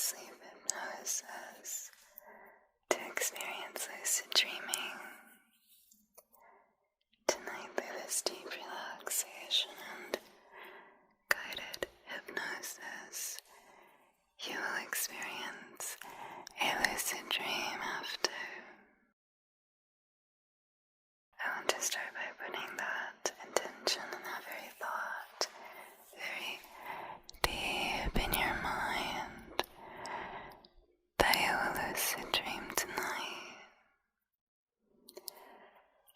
sleep hypnosis to experience lucid dreaming. Tonight, through this deep relaxation and guided hypnosis, you will experience a lucid dream after. I want to start by putting that intention and that very thought very deep in your mind that you will lucid dream tonight.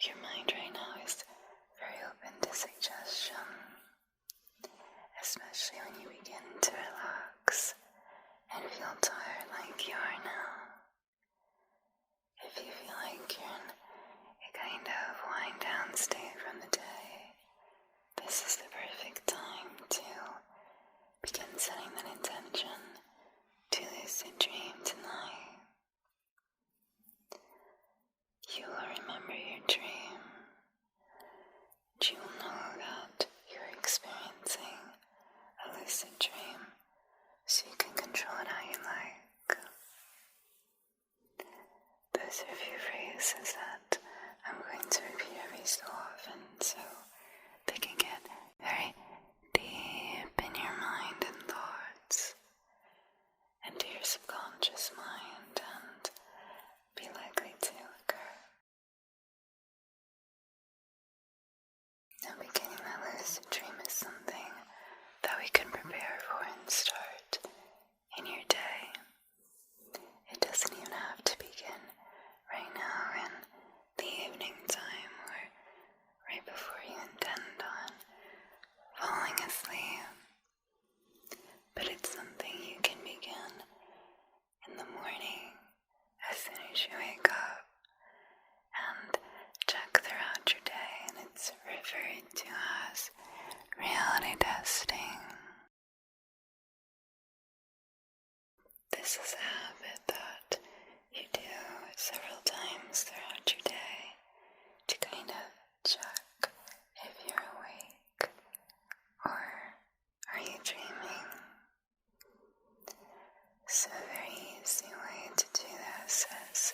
Your mind right now is very open to suggestion, especially when you begin to relax and feel tired like you are now. If you feel like you're in a kind of wind down state from the day, this is the perfect time to begin setting that intention to lucid dream tonight. You will remember your dream. You will know that you're experiencing a lucid dream, so you can control it how you like. Those are a few phrases that I'm going to repeat every so often, so they can get very deep in your mind and thoughts, and to your subconscious mind, and be likely to occur. Now, beginning that lucid dream is something that we can prepare for and start in your day. It doesn't even have to begin right now in the evening time or right before you intend on falling asleep. But it's something you can begin in the morning as soon as you wake up and check throughout your day, and it's referred to as reality testing. This is a habit that you do several times throughout your day to kind of check if you're awake or are you dreaming. So a very easy way to do this is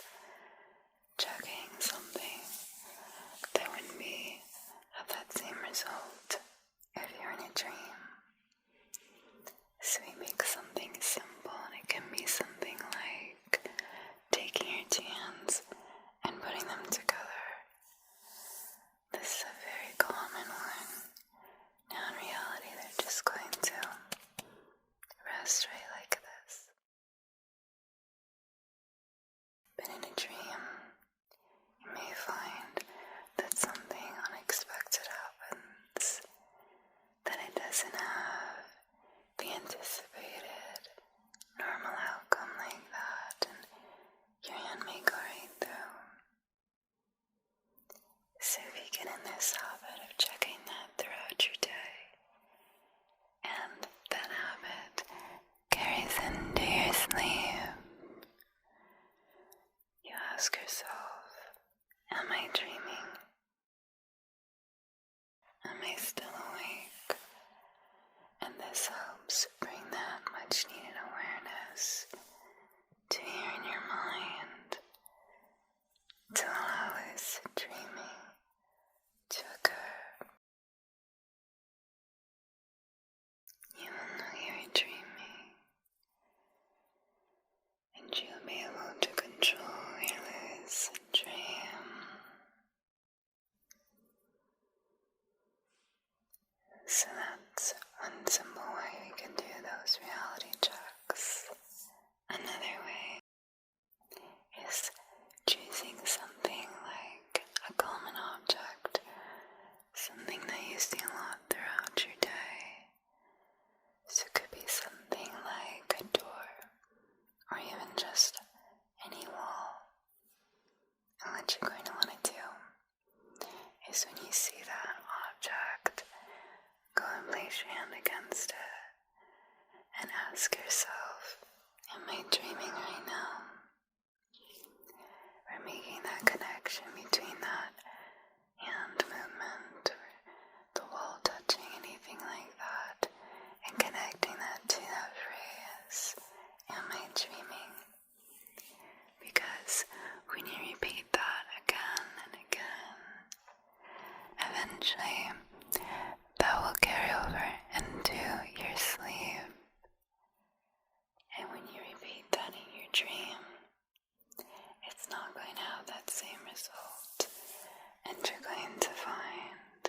checking something that wouldn't have that same result if you're in a dream. So we make something simple, and it can be something like taking your two hands and putting them together. This is a very common one. Now in reality, they're just going to rest right like this. But in a dream, you may find that something unexpected happens, that it doesn't have the anticipated normal outcome like that, and your hand may go right through. So if you get in this habit of checking that throughout your day, and that habit carries into your sleep, you ask yourself, am I dreaming? Am I still awake? And this helps bring that much needed awareness to here in your mind to allow lucid dreaming to occur. You will know you're dreaming, and you'll be able to control your lucid dream. So that's one simple way we can do those reality checks. Another way is choosing something like a common object, something that you see a lot throughout your day. So it could be something like a door, or even just any wall. And what you're going to want to do is when you see that object, go and place your hand against it and ask yourself, am I dreaming right now? We're making that connection between that hand movement or the wall touching, anything like that, and connecting that to that phrase, am I that will carry over into your sleep. And when you repeat that in your dream, it's not going to have that same result. And you're going to find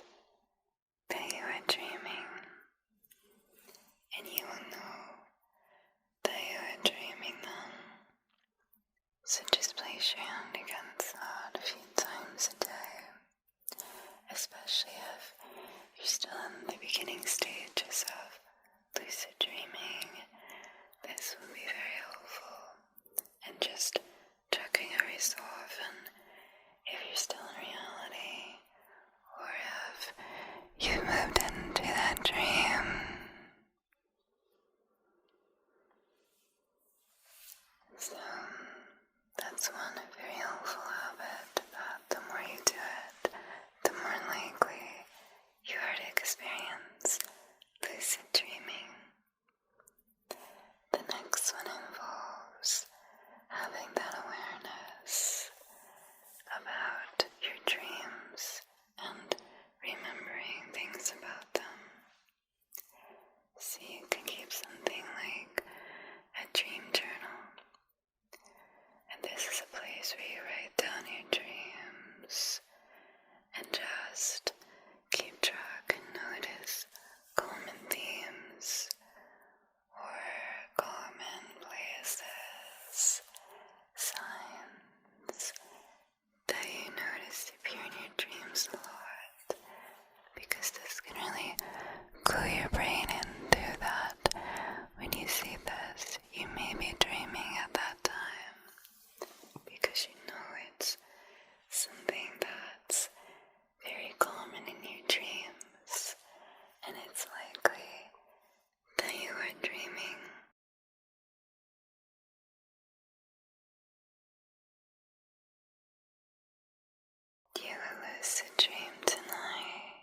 that you are dreaming. And you will know that you are dreaming then. So just place your hand against that a few times a day. Especially if you're still in the beginning stages of lucid dreaming, this will be very helpful. And just checking every so often if you're still in reality or if you've moved into that dream. So that's one very helpful habit that the more you do it, the more likely you are to experience lucid dreaming. The next one involves having that awareness about your dreams and remembering things about them. So you can keep something like a dream journal. And this is a place where you write down your dreams and just keep track and notice common themes or common places, signs that you notice appear in your dreams a lot, because this can really clue your brain into that when you see this, you may be dreaming at that time, because you know it's something that's very common in your dreams, and it's likely that you are dreaming. You will lucid dream tonight.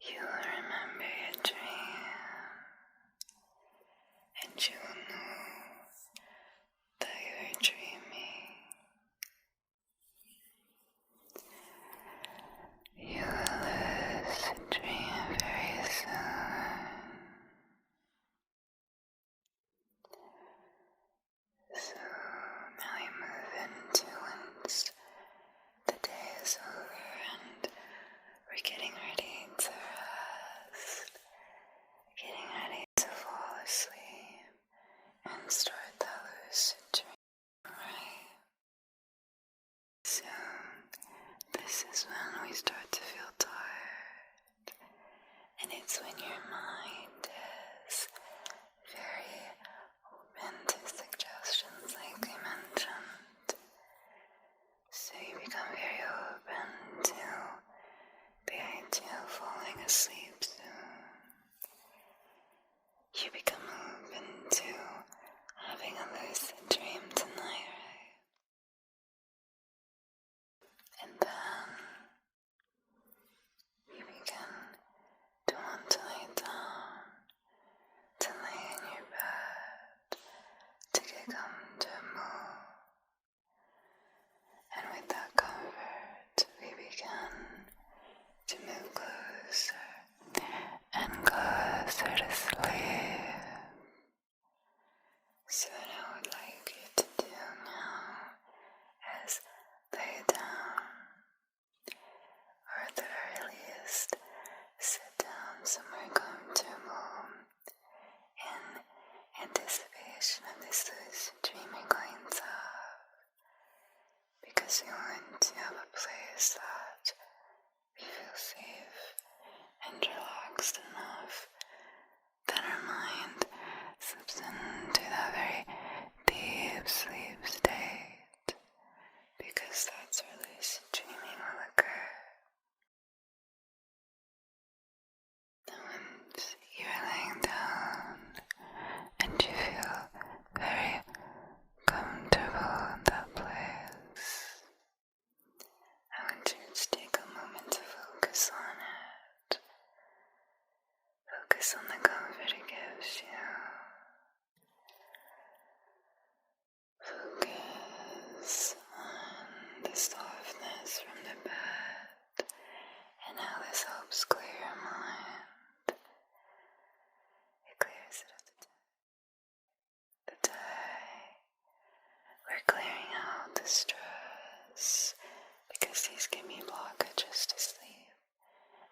You will remember your dream, and you will know that you are dreaming. You will lucid dream very soon. So now we move into once the day is over and we're getting ready to rest, getting ready to fall asleep and start that lucid dream, right? So this is when we start to feel tired, and it's when your mind is very open to suggestions like I mentioned. So you become very open to the idea of falling asleep soon. You become open to having a lucid dream tonight, right? And then you begin to want to lay down, to lay in your bed, to get comfortable. And with that comfort, we begin to move closer and closer to sleep. So what I would like you to do now is lay down, or at the very least, sit down somewhere comfortable in anticipation of this lucid dream you're going to have, because we want to have a place that we feel safe and relaxed enough that our mind slips into that very deep sleep state, because that's where lucid dreaming will occur. Once you're laying down and you feel very comfortable in that place, I want you to take a moment to focus on it. Focus on the comfort it gives you. Focus on the softness from the bed and how this helps clear your mind. It clears it at the day. We're clearing out the stress because these give me blockages to sleep,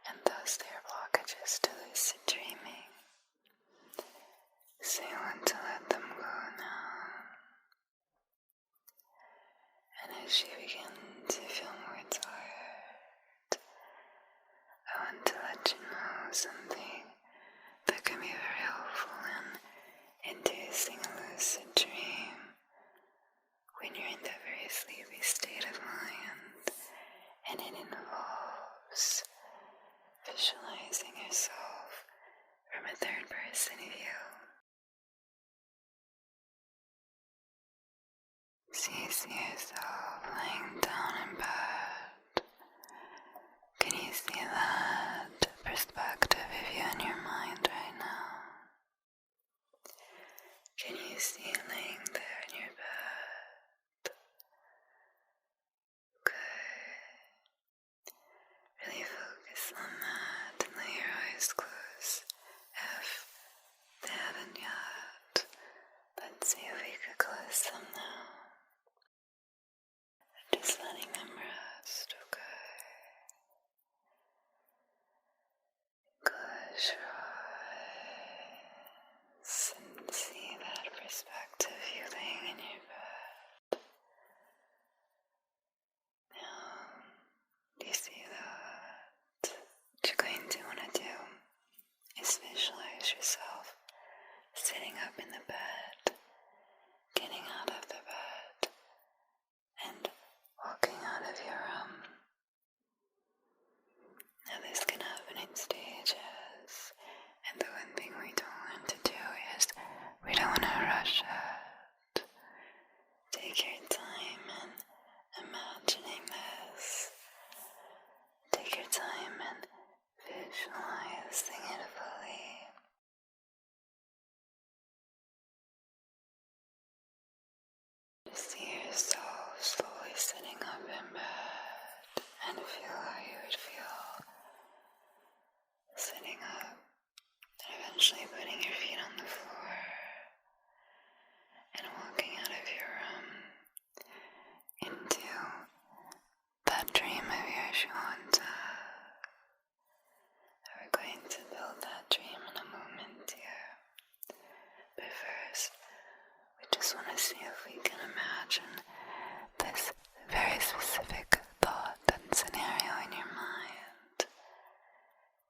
and thus they are blockages to lucid dreaming. So you want to let them go now. And as you begin to feel more tired, I want to let you know something that can be very helpful in inducing a lucid dream when you're in that very sleepy state of mind, and it involves visualizing yourself from a third person view. So you see yourself lying down in bed. Can you see that perspective of you in your mind right now? Can you see you laying there in your bed? Good. Really focus on that and let your eyes close if they haven't yet. Let's see if we could close them now. Just letting them rest, okay? Close your eyes and see that perspective you laying in your bed. Now, do you see that? What you're going to want to do is visualize yourself sitting up in the bed, getting out of the bed, and walking out of your room. Now this can happen in stages, and the one thing we don't want to do is we don't want to rush it. Take your time in imagining this. Take your time in visualizing it fully. Just see yourself slowly sitting up in bed and feel how you would feel sitting up and eventually putting your feet on the floor and walking out of your room into that dream of yours you want to have. We're going to build that dream in a moment here. But first, we just want to see if we can imagine this very specific thought and scenario in your mind.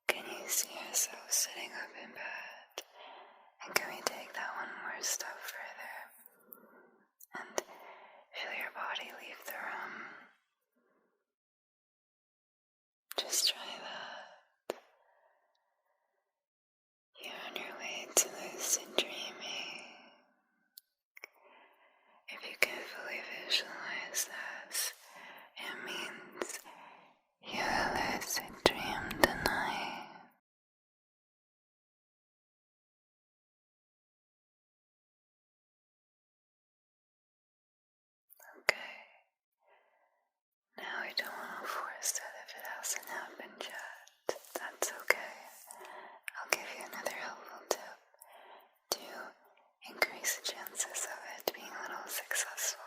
Can you see yourself sitting up in bed? And can we take that one more step further and feel your body leave the room? Just try that. You're on your way to lucid dreaming. If you can fully visualize this, it means you lucid dream tonight. Okay. Now we don't want to force it if it hasn't happened yet. That's okay. I'll give you another helpful tip to increase the chances of it being a little successful.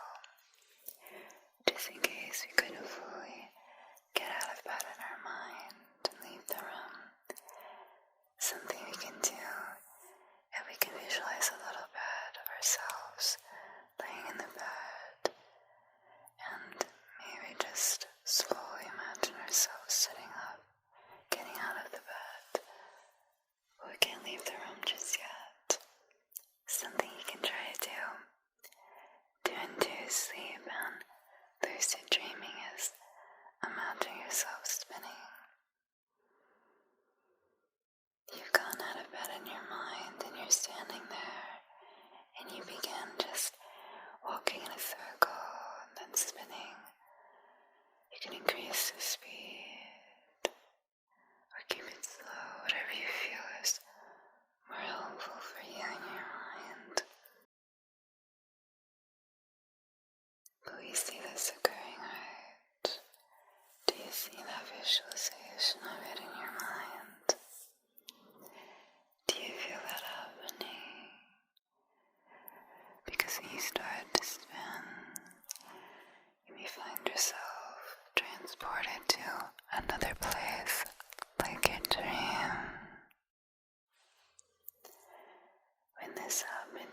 Just in case we couldn't fully get out of bed in our mind and leave the room, something we can do if we can visualize a little bit of ourselves laying in the bed and maybe just slowly imagine ourselves sitting up, getting out of the bed. But we can't leave the room just yet. Something you can try to do to induce sleep and lucid dreaming is imagine yourself spinning. You've gone out of bed in your mind and you're standing there and you begin just walking in a circle and then spinning. You can increase the speed or keep it slow, whatever you feel is more helpful for you in your mind. But we see this occurring, right? Do you see that visualization of it in your mind?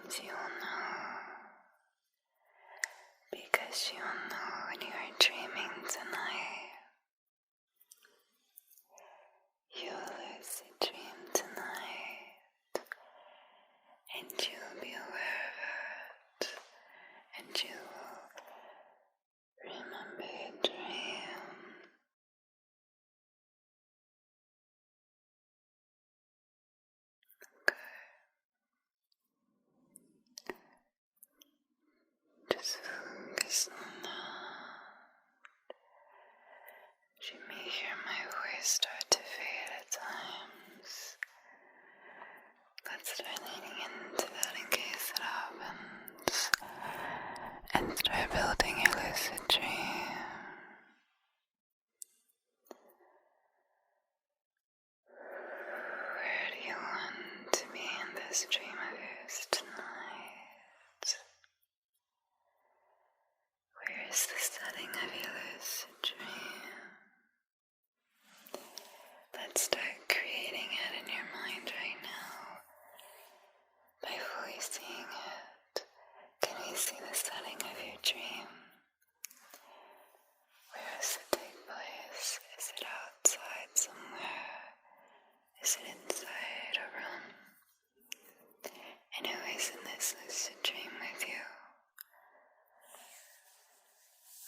And you will know, because you will know when you are dreaming tonight. You will lucid dream tonight, and you will be aware of it, and you will remember your dream. Just focus on that. You may hear my voice start to fade at times. Let's start leaning into that in case it happens. And start building your lucid dream. Where do you want to be in this dream of yours tonight? Where is the setting of your lucid dream? Let's start creating it in your mind right now by fully seeing it. Can we see the setting of your dream? Where does it take place? Is it outside somewhere? Is it inside a room? And who is in this lucid dream with you?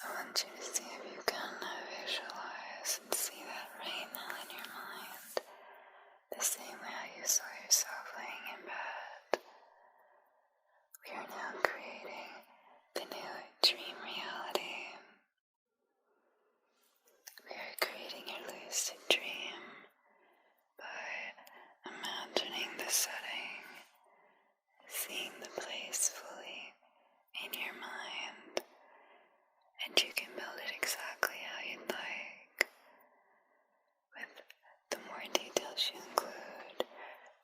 I want you to see if you can visualize and see that right now in your mind, the same way how you saw yourself laying in bed. We are now creating the new dream reality. We are creating your lucid dream by imagining the setting, seeing the place fully in your mind. And you can build it exactly how you'd like. With the more details you include,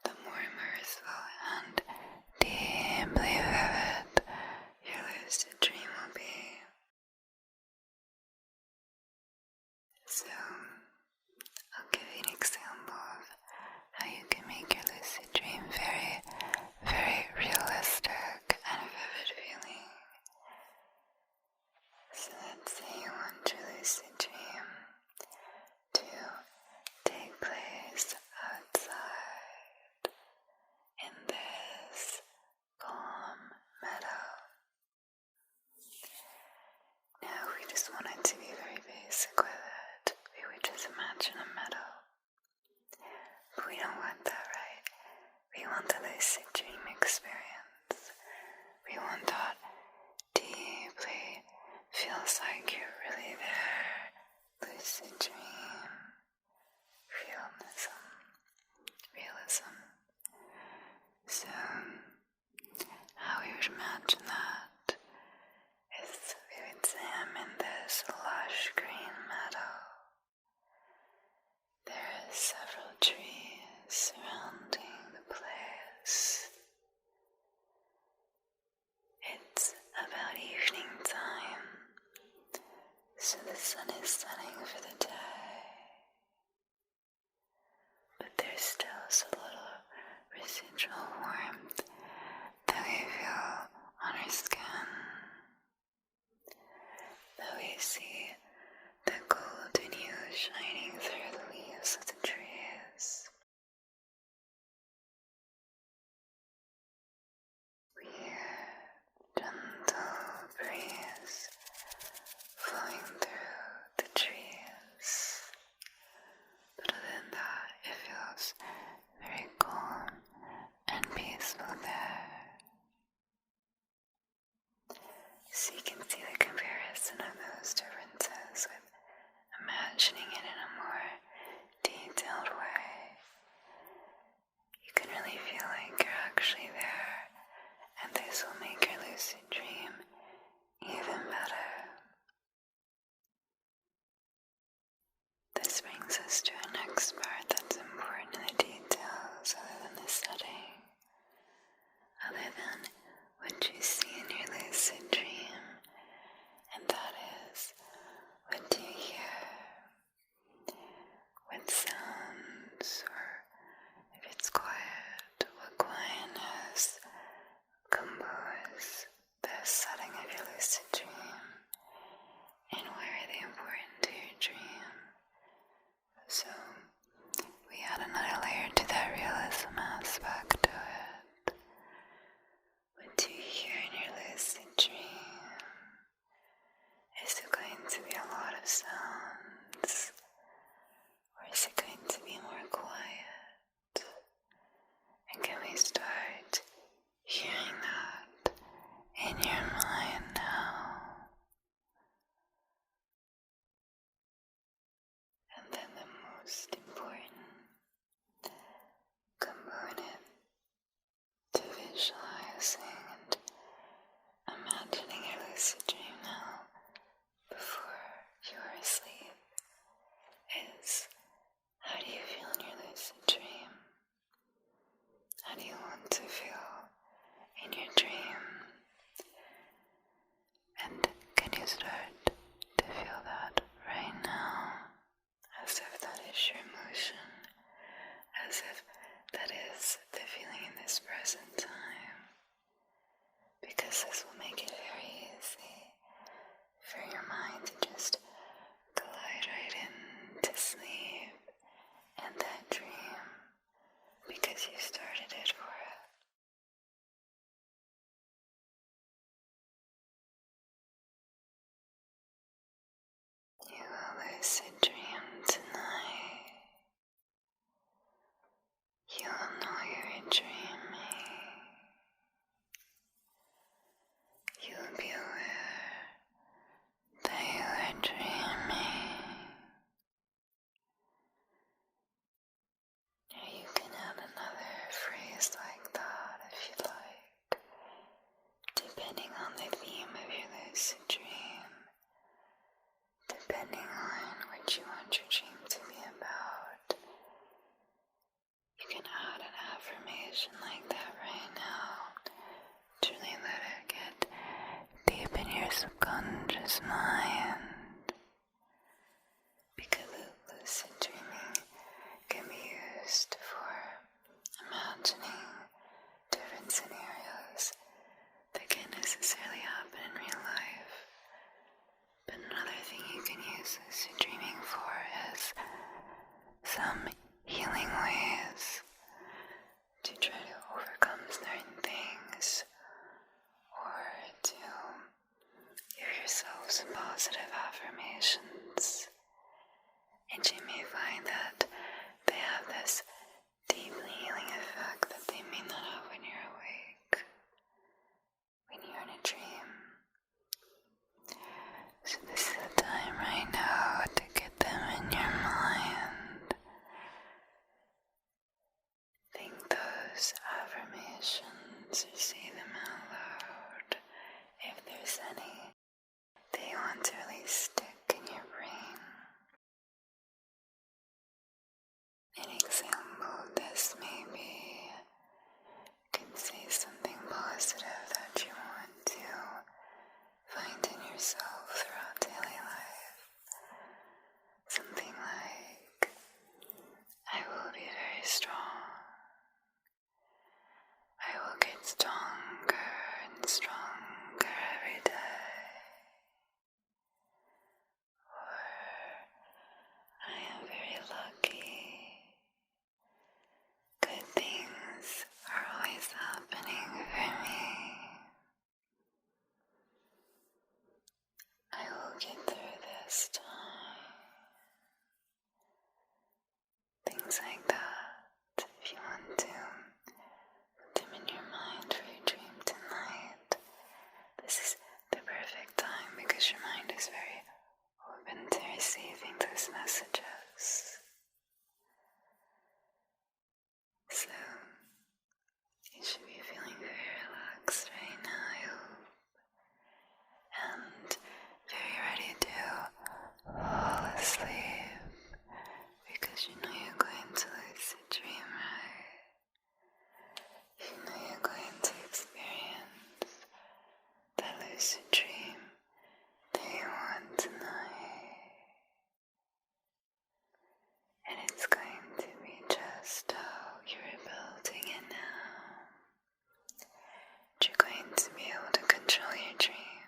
the more immersive and deeply vivid your lucid dream will be. So, I'll give you an example of how you can make your lucid dream very, very realistic and vivid feeling. So let's say you want your lucid dream to take place outside in this calm meadow. Now we just want it to be very basic with it. We would just imagine a meadow. But we don't want that, right? We want the lucid dream experience. We want that deeply feels like you're really there. Lucid dream. Realism. So, how we would imagine that is we would say I'm in this lush green meadow. There are several trees surrounding the place. It's about evening time, so the sun is setting for the day. But there's still a little residual warmth that we feel on our skin. That we see the golden hue shining through the leaves of the trees. We hear gentle breeze flowing through the trees. But other than that, it feels very calm and peaceful there. So you can see the comparison of those differences with imagining it in a more detailed as if that is the feeling in this present time, because this will make it very easy for your mind to just glide right into sleep and that dream, because you started it for it. You will lucid dream tonight. You will know you're dreaming. You will be aware that you are dreaming. Or you can add another phrase like that if you like, depending on the theme of your lucid dream, depending on what you want your dream to be about. You can add an affirmation like that right now. Truly let it get deep in your subconscious mind. Because lucid dreaming can be used for imagining different scenarios that can't necessarily happen in real life. But another thing you can use lucid dreaming for is some healing ways to try to overcome certain things, or to give yourself some positive affirmations. And you may find that they have this deeply healing effect that they may not have when you're awake, when you're in a dream. So this is the time right now to get them in your mind. Think those affirmations or say them out loud if there's any that you want to really stick in your brain. An example of this may be, you can say something positive that you want to find in yourself throughout daily life. Something like, I will be very strong. I will get stronger and stronger every day. Or, I am very lucky. Good things are always happening for me. I will get through this time. Things like that, if you want to put them in your mind for your dream tonight. This is the perfect time because your mind is very open to receiving those messages. So, you should be feeling very relaxed right now, I hope, and very ready to fall asleep, because you know you're going to lucid dream, right? You know you're going to experience that lucid dream that you want tonight. And it's going to be just how you're building it now. You're going to be able to control your dream.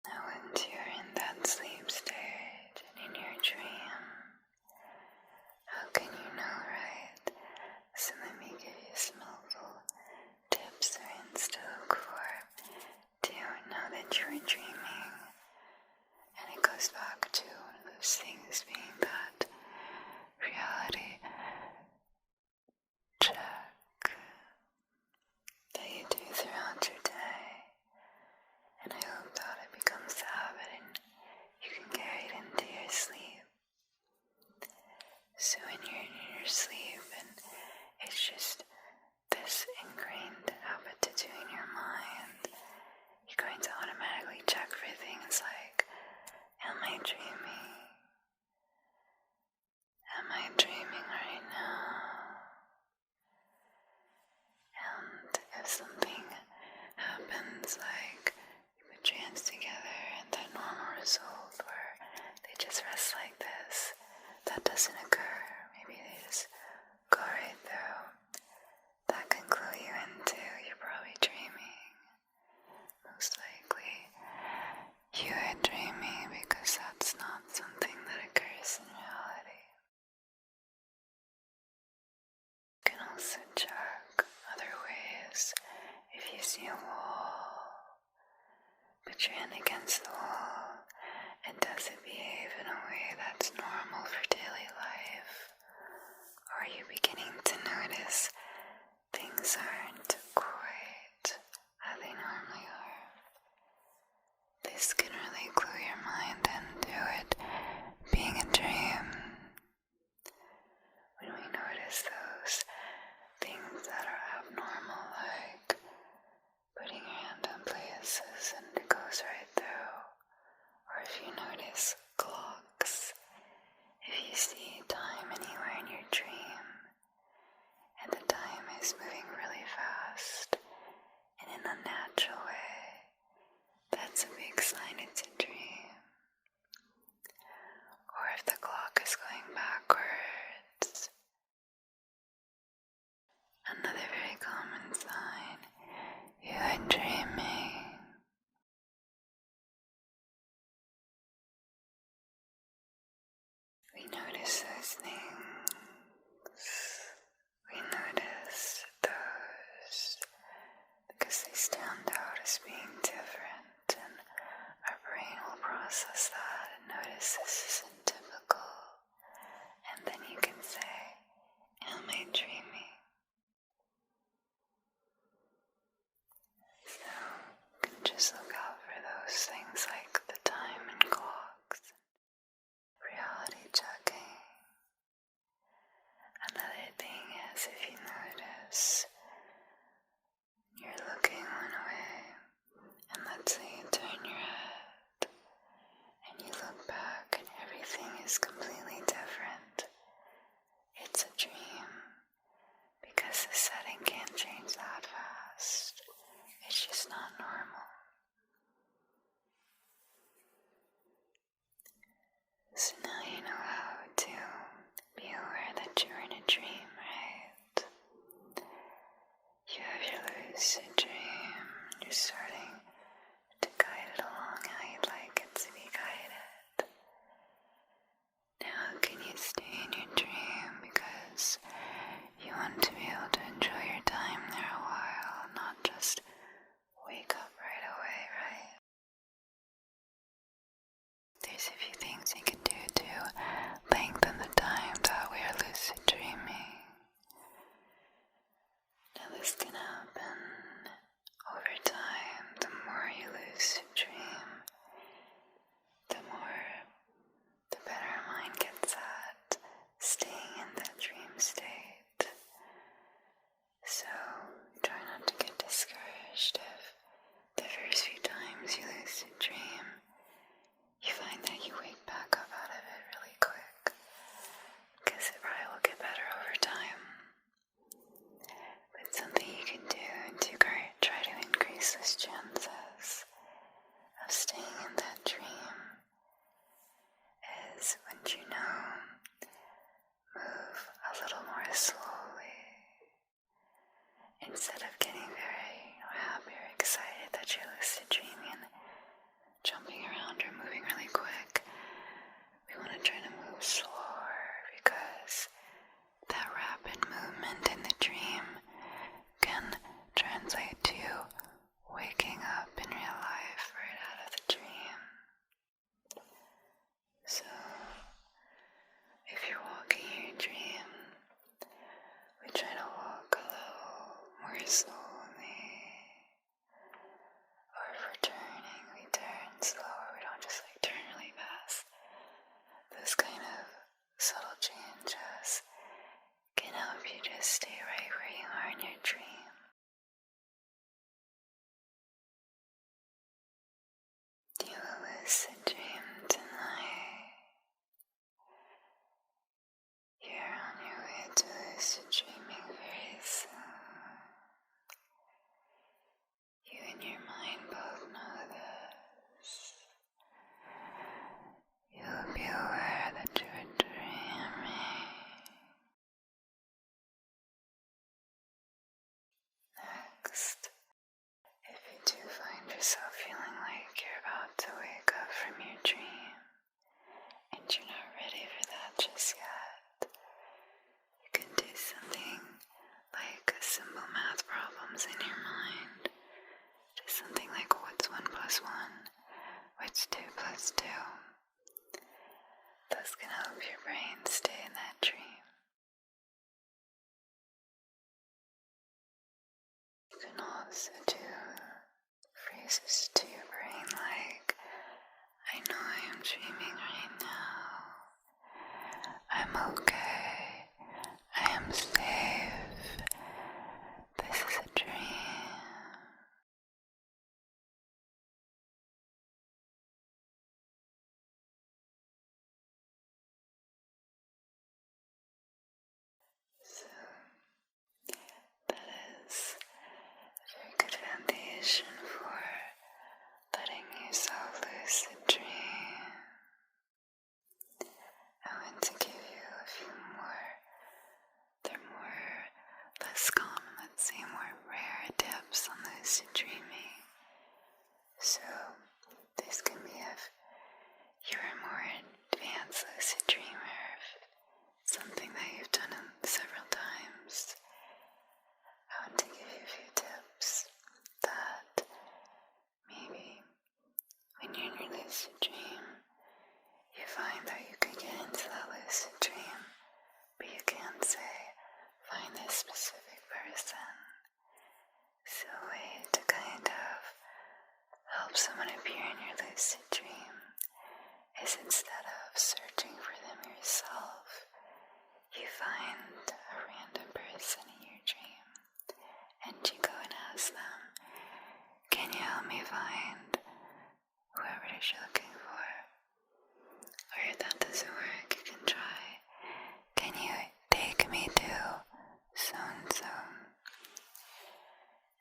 Now once you're in that sleep stage and in your dream, how can you know, right? So let me give you some helpful tips or hints to look for to know that you're dreaming. And it goes back to one of those things being that reality check that you do throughout your day. And I hope that it becomes a habit and you can carry it into your sleep. So when you're in your sleep and it's just this ingrained habit to do in your mind, you're going to automatically check for things like, am I dreaming? Am I dreaming right now? And if something happens, like you put your hands together and that normal result where put your hand against the wall, and does it behave in a way that's normal for daily life? Or are you beginning to notice things aren't quite how they normally are? This can really clue your mind into it being a dream. When we notice those things that are abnormal, like putting your hand on places and it goes right through, or if you notice clocks, if you see time anywhere in your dream, and the time is moving really fast in an unnatural way, that's a big sign it's a dream. Or if the clock is going backwards, another very common sign you are dreaming. We notice those things. We notice those because they stand out as being different, and our brain will process that and notice this isn't typical, and then you can say, am I dreaming? So you can just look out for those things like the time and clocks, reality checking. Another thing is, if you notice you're looking one way, and let's say you turn your head and you look back and everything is completely different, it's a dream, because the setting can't change that fast. It's just not normal. So now you know how to be aware that you're in a dream, right? You have your lucid dream. You're starting to guide it along how you'd like it to be guided. Now can you stay in your dream because you want to be able to enjoy your time there a while, not just wake up right away, right? There's a few things you can do to lengthen the time that we are lucid dreaming. Now this can happen over time. The more you lucid dream, the better our mind gets at staying in that dream state. So try not to get discouraged if the first few times you lucid dream, you find that you wake back up out of it really quick, because it probably will get better over time. But something you can do to try to increase those chances of staying in that dream is, once you know, move a little more slowly. Instead of getting very happy or excited that you're lucid dreaming and jumping around or moving really quick, we want to try to move slower, because that rapid movement in the dream can translate to waking up in real life right out of the dream. So if you're walking your dream, we try to walk a little more slowly. Or if we're turning, we turn slower. We don't just turn really fast. Those kind of subtle changes can help you just stay right where you are in your dream. You will lucid dream tonight. You're on your way to lucid dreaming very soon. You and your mind both know this. You'll be aware that you're dreaming. Next, if you do find yourself feeling like you're about to wake up from your dream, and you're not ready for that just yet, you can do something like simple math problems in your mind. Just something like, what's 1 plus 1? this can help your brain stay in that dream. You can also do phrases to your brain like, I know I am dreaming right now. I'm okay. I am safe. This is a dream. So that is a very good foundation for letting yourself lucid dream. I want to give you a few more. They're less common, let's say more rare tips on lucid dreaming. So this can be if you're a more advanced lucid dreamer, something that you've done several times. I want to give you a few tips that maybe when you're in your lucid dream, you find that you can get into that lucid dream, but you can't say, find this specific person. So a way to kind of help someone appear in your lucid dream is instead of searching for them yourself, you find a random person in your dream and you go and ask them, can you help me find whoever it is you're looking for? Or if that doesn't work, you can try, can you take me to so-and-so?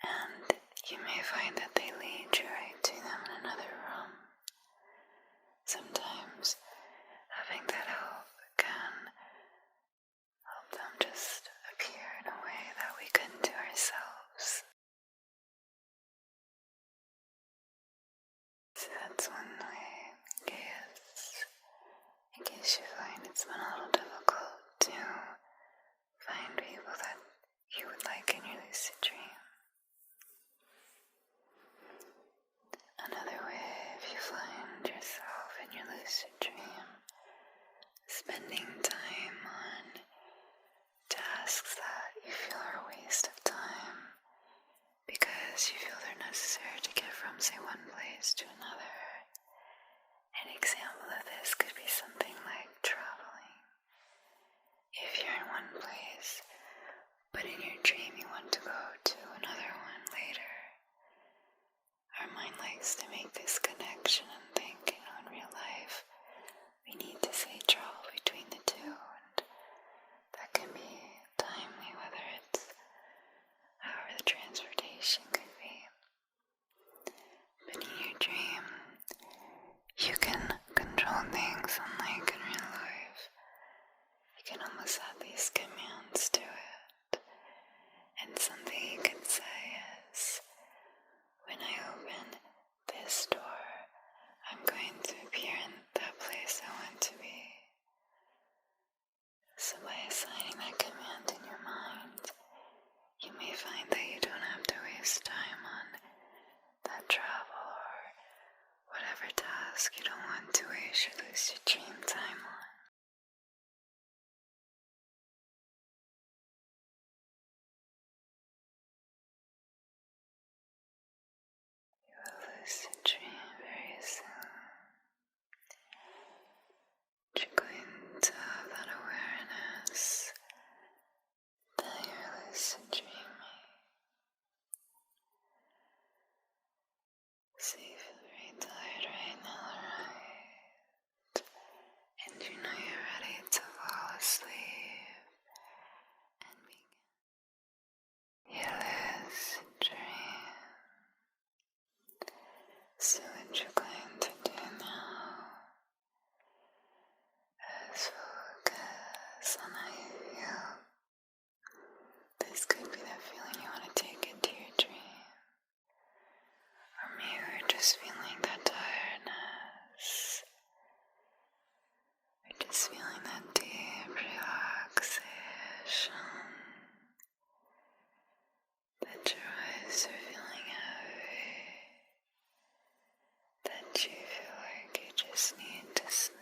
And you may find that they lead you right to them in another room. Sometimes having that help can help them just appear in a way that we couldn't do ourselves. So that's one way, in case you find it's been a little difficult to find people that you would like in your lucid dream. Another way, if you find yourself in your lucid dream spending time on tasks that you feel are a waste of time because you feel they're necessary to get from, say, one place to another. An example of this could be something like traveling. If you're in one place, but in your dream you want to go to another one later, our mind likes to make this connection and think, in real life, we need to say travel between the two, and that can be timely, whether it's however the transportation could be. But in your dream, you can control things unlike in real life. You can almost add these commands to it. And something you could say is, when I open this door, I'm going to appear in that place I want to be. So by assigning that command in your mind, you may find that you don't have to waste time on that travel or whatever task you don't want to waste your lucid dream time on. You will lucid dream very soon. You're going to have that awareness that you're lucid dreaming. So you feel very tired right now, right? And you know you're ready to fall asleep and begin your lucid dream. So what you're going to do now is focus on how you feel. This could be that feeling you want to take into your dream. Or maybe you're just feeling that tiredness. Or just feeling that deep relaxation. That your eyes are feeling heavy. That you feel like you just need to sleep.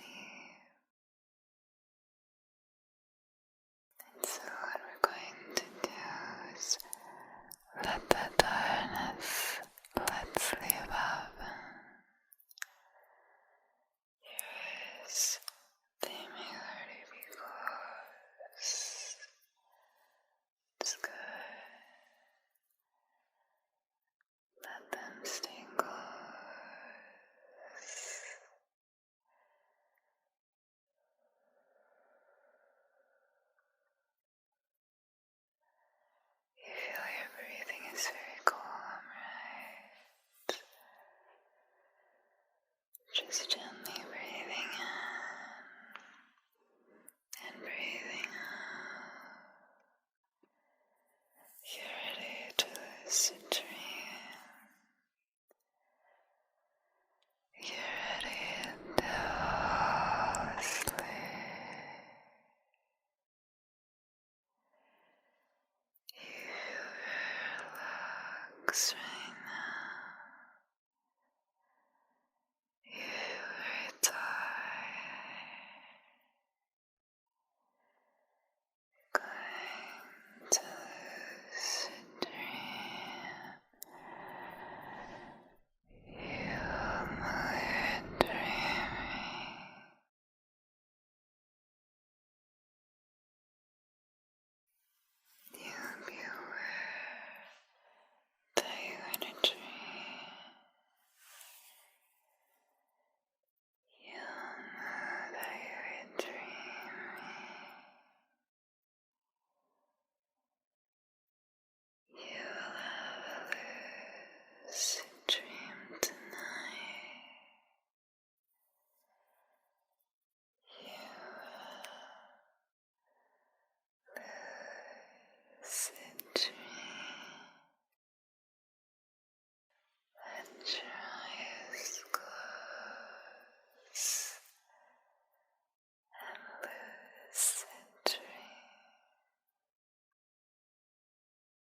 is very